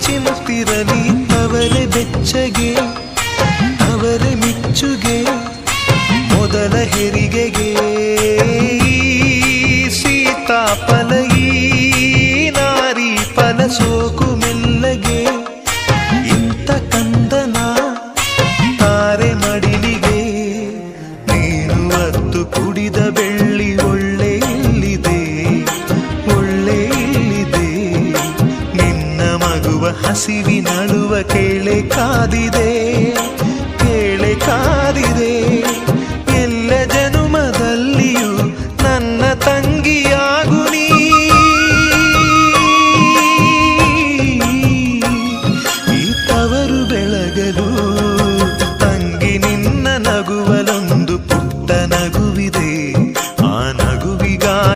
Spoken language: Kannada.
ಚಿಮ್ಮುತ್ತಿರಲಿ ಅವರೇ ಬೆಚ್ಚಗೆ ಅವರೇ ಮಿಚ್ಚುಗೆ ಮೊದಲ ಹೆರಿಗೆಗೆ ಸೀತಾಫಲ ಈ ನಾರಿ ಫಲ ಸೋಕು ಮೆಲ್ಲಗೆ ಇಂಥ ಕಂದನ ತಾರೆ ಮಡಿಲಿಗೆ ನೀನು ಅತ್ತು ಕುಡಿದ ಬೆಳ್ಳಿ ಒಳ್ಳೆ ಇಲ್ಲಿದೆ ಒಳ್ಳೆ ಇಲ್ಲಿದೆ ನಿನ್ನ ಮಗುವ ಹಸಿವಿನಳುವ ಕೇಳೆ ಕಾದಿದೆ ಕೇಳೆ